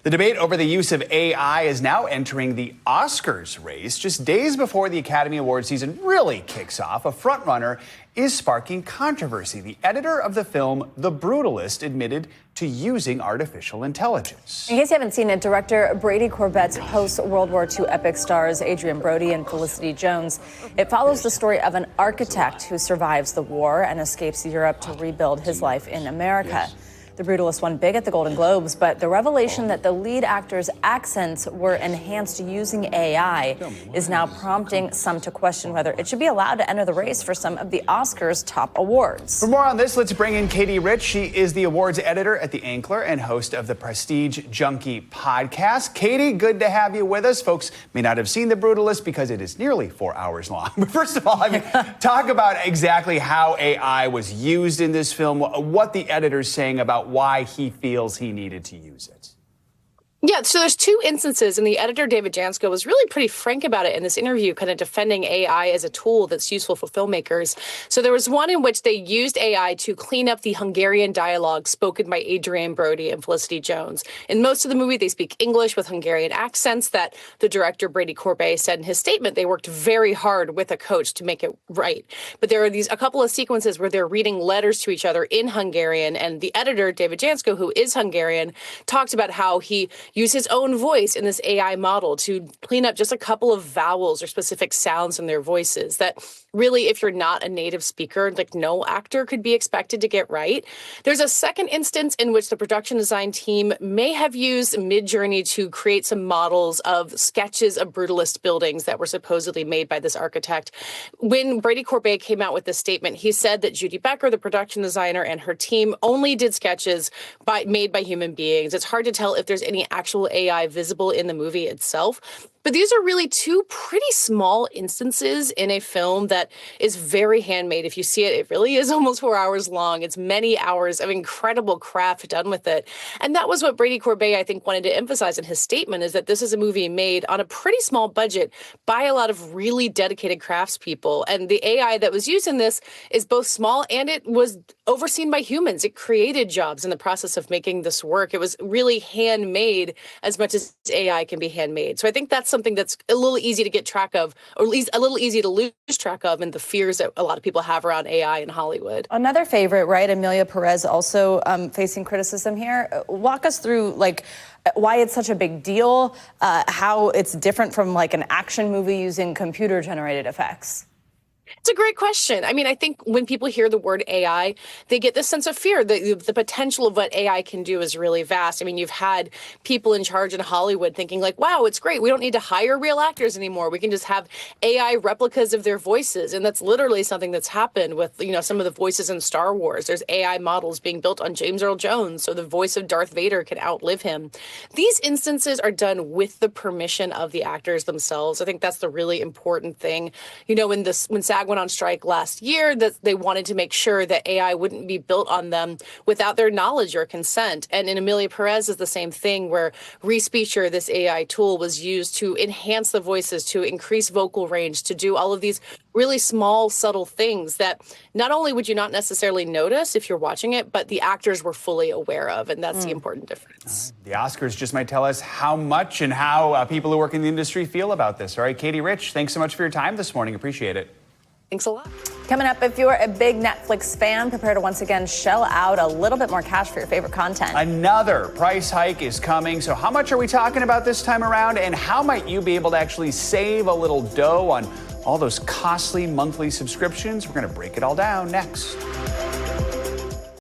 The debate over the use of AI is now entering the Oscars race. Just days before the Academy Awards season really kicks off, a frontrunner is sparking controversy. The editor of the film The Brutalist admitted to using artificial intelligence. In case you haven't seen it, director Brady Corbett's post-World War II epic stars Adrian Brody and Felicity Jones. It follows the story of an architect who survives the war and escapes Europe to rebuild his life in America. The Brutalist won big at the Golden Globes, but the revelation that the lead actors' accents were enhanced using AI is now prompting some to question whether it should be allowed to enter the race for some of the Oscars' top awards. For more on this, let's bring in Katey Rich. She is the awards editor at The Ankler and host of the Prestige Junkie Podcast. Katey, good to have you with us. Folks may not have seen The Brutalist because it is nearly 4 hours long. But first of all, talk about exactly how AI was used in this film, what the editor's saying about why he feels he needed to use it. Yeah, so there's two instances, and the editor, David Jansko, was really pretty frank about it in this interview, kind of defending AI as a tool that's useful for filmmakers. So there was one in which they used AI to clean up the Hungarian dialogue spoken by Adrian Brody and Felicity Jones. In most of the movie, they speak English with Hungarian accents that the director, Brady Corbet, said in his statement they worked very hard with a coach to make it right. But there are a couple of sequences where they're reading letters to each other in Hungarian, and the editor, David Jansko, who is Hungarian, talked about how he use his own voice in this AI model to clean up just a couple of vowels or specific sounds in their voices that really, if you're not a native speaker, like no actor could be expected to get right. There's a second instance in which the production design team may have used Midjourney to create some models of sketches of brutalist buildings that were supposedly made by this architect. When Brady Corbet came out with this statement, he said that Judy Becker, the production designer, and her team only did sketches made by human beings. It's hard to tell if there's any actual AI visible in the movie itself. But these are really two pretty small instances in a film that is very handmade. If you see it, it really is almost 4 hours long. It's many hours of incredible craft done with it. And that was what Brady Corbet, I think, wanted to emphasize in his statement, is that this is a movie made on a pretty small budget by a lot of really dedicated craftspeople. And the AI that was used in this is both small and it was overseen by humans. It created jobs in the process of making this work. It was really handmade as much as AI can be handmade. So I think that's something that's a little easy to get track of, or at least a little easy to lose track of, and the fears that a lot of people have around AI in Hollywood. Another favorite, right? Emilia Perez also facing criticism here. Walk us through, why it's such a big deal, how it's different from an action movie using computer-generated effects. It's a great question. I mean, I think when people hear the word AI, they get this sense of fear. The potential of what AI can do is really vast. I mean, you've had people in charge in Hollywood thinking wow, it's great. We don't need to hire real actors anymore. We can just have AI replicas of their voices. And that's literally something that's happened with, some of the voices in Star Wars. There's AI models being built on James Earl Jones, so the voice of Darth Vader can outlive him. These instances are done with the permission of the actors themselves. I think that's the really important thing. When SAG went on strike last year, that they wanted to make sure that AI wouldn't be built on them without their knowledge or consent. And in Emilia Perez is the same thing, where Respeecher, this AI tool, was used to enhance the voices, to increase vocal range, to do all of these really small, subtle things that not only would you not necessarily notice if you're watching it, but the actors were fully aware of. And that's the important difference. The Oscars just might tell us how much and how people who work in the industry feel about this. All right, Katey Rich, thanks so much for your time this morning. Appreciate it. Thanks a lot. Coming up, if you're a big Netflix fan, prepare to once again shell out a little bit more cash for your favorite content. Another price hike is coming. So how much are we talking about this time around? And how might you be able to actually save a little dough on all those costly monthly subscriptions? We're going to break it all down next.